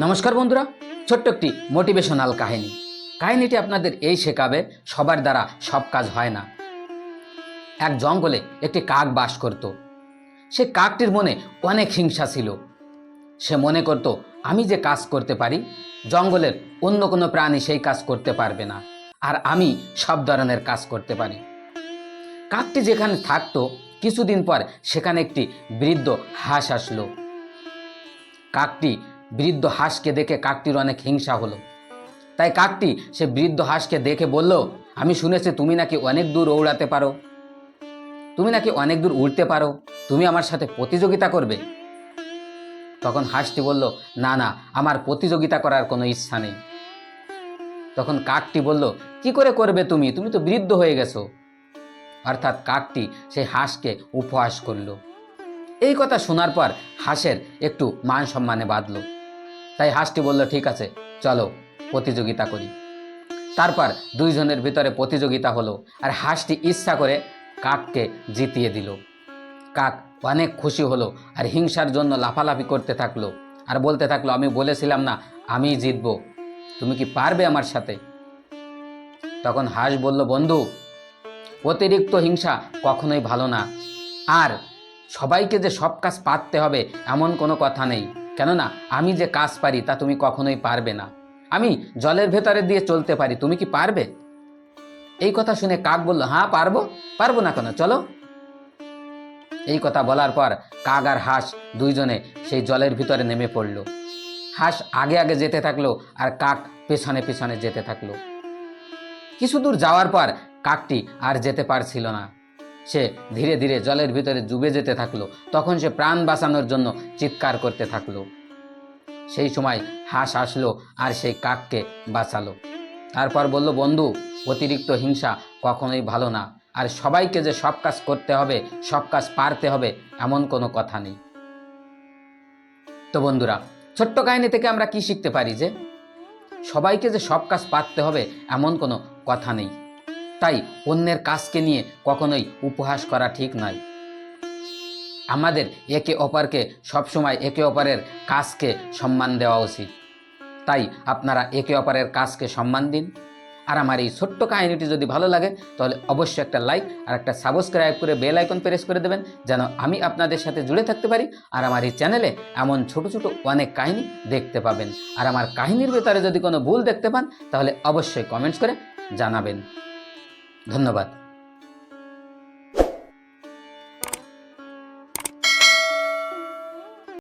নমস্কার বন্ধুরা, ছোট্ট একটি মোটিভেশনাল কাহিনী। কাহিনীটি আপনাদের এই শেখাবে সবার দ্বারা সব কাজ হয় না। এক জঙ্গলে একটি কাক বাস করত। সে কাকটির মনে অনেক হিংসা ছিল। সে মনে করত, আমি যে কাজ করতে পারি, জঙ্গলের অন্য কোনো প্রাণী সেই কাজ করতে পারবে না, আর আমি সব ধরনের কাজ করতে পারি। কাকটি যেখানে থাকতো, কিছুদিন পর সেখানে একটি বৃদ্ধ হাঁস আসলো। কাকটি বৃদ্ধ হাঁসকে দেখে কাকটির অনেক হিংসা হলো। তাই কাকটি সে বৃদ্ধ হাঁসকে দেখে বলল, আমি শুনেছি তুমি নাকি অনেক দূর দৌড়াতে পারো, তুমি নাকি অনেক দূর উড়তে পারো, তুমি আমার সাথে প্রতিযোগিতা করবে? তখন হাঁসটি বলল, না না, আমার প্রতিযোগিতা করার কোনো ইচ্ছা নেই। তখন কাকটি বলল, কি করে করবে তুমি, তুমি তো বৃদ্ধ হয়ে গেছো। অর্থাৎ কাকটি সেই হাঁসকে উপহাস করলো। এই কথা শোনার পর হাঁসের একটু মান সম্মানে বাঁধল। তাই হাঁসটি বলল, ঠিক আছে, চলো প্রতিযোগিতা করি। তারপর দুইজনের ভিতরে প্রতিযোগিতা হলো, আর হাঁসটি ইচ্ছা করে কাককে জিতিয়ে দিল। কাক অনেক খুশি হলো, আর হিংসার জন্য লাফালাফি করতে থাকলো, আর বলতে থাকলো, আমি বলেছিলাম না আমিই জিতবো, তুমি কি পারবে আমার সাথে? তখন হাঁস বলল, বন্ধু, অতিরিক্ত হিংসা কখনোই ভালো না, আর সবাইকে যে সব কাজ পারতে হবে এমন কোনো কথা নেই। কেননা আমি যে কাজ পারি তা তুমি কখনোই পারবে না। আমি জলের ভেতরে দিয়ে চলতে পারি, তুমি কি পারবে? এই কথা শুনে কাক বলল, হ্যাঁ পারবো, পারবো না কেন, চলো। এই কথা বলার পর কাক আর হাঁস দুইজনে সেই জলের ভিতরে নেমে পড়ল। হাঁস আগে আগে যেতে থাকলো, আর কাক পেছনে পেছনে যেতে থাকলো। কিছু দূর যাওয়ার পর কাকটি আর যেতে পারছিল না। সে ধীরে ধীরে জলের ভিতরে ডুবে যেতে থাকলো। তখন সে প্রাণ বাঁচানোর জন্য চিৎকার করতে থাকলো। সেই সময় হাঁস আসলো আর সেই কাককে বাঁচালো। তারপর বলল, বন্ধু, অতিরিক্ত হিংসা কখনোই ভালো না, আর সবাইকে যে সব কাজ করতে হবে, সব কাজ পারতে হবে এমন কোনো কথা নেই। তো বন্ধুরা, ছোট্ট কাহিনী থেকে আমরা কি শিখতে পারি? যে সবাইকে যে সব কাজ পারতে হবে এমন কোনো কথা নেই। তাই অন্যের কাজকে নিয়ে কখনোই উপহাস করা ঠিক নয়। আমাদের একে অপরকে সবসময় একে অপরের কাজকে সম্মান দেওয়া উচিত। তাই আপনারা একে অপরের কাজকে সম্মান দিন। আর আমার এই ছোট্ট কাহিনীটি যদি ভালো লাগে তাহলে অবশ্যই একটা লাইক আর একটা সাবস্ক্রাইব করে বেল আইকন প্রেস করে দেবেন, যেন আমি আপনাদের সাথে জুড়ে থাকতে পারি। আর আমার এই চ্যানেলে এমন ছোট ছোট অনেক কাহিনী দেখতে পাবেন। আর আমার কাহিনীর ভেতরে যদি কোনো ভুল দেখতে পান তাহলে অবশ্যই কমেন্টস করে জানাবেন। ধন্যবাদ।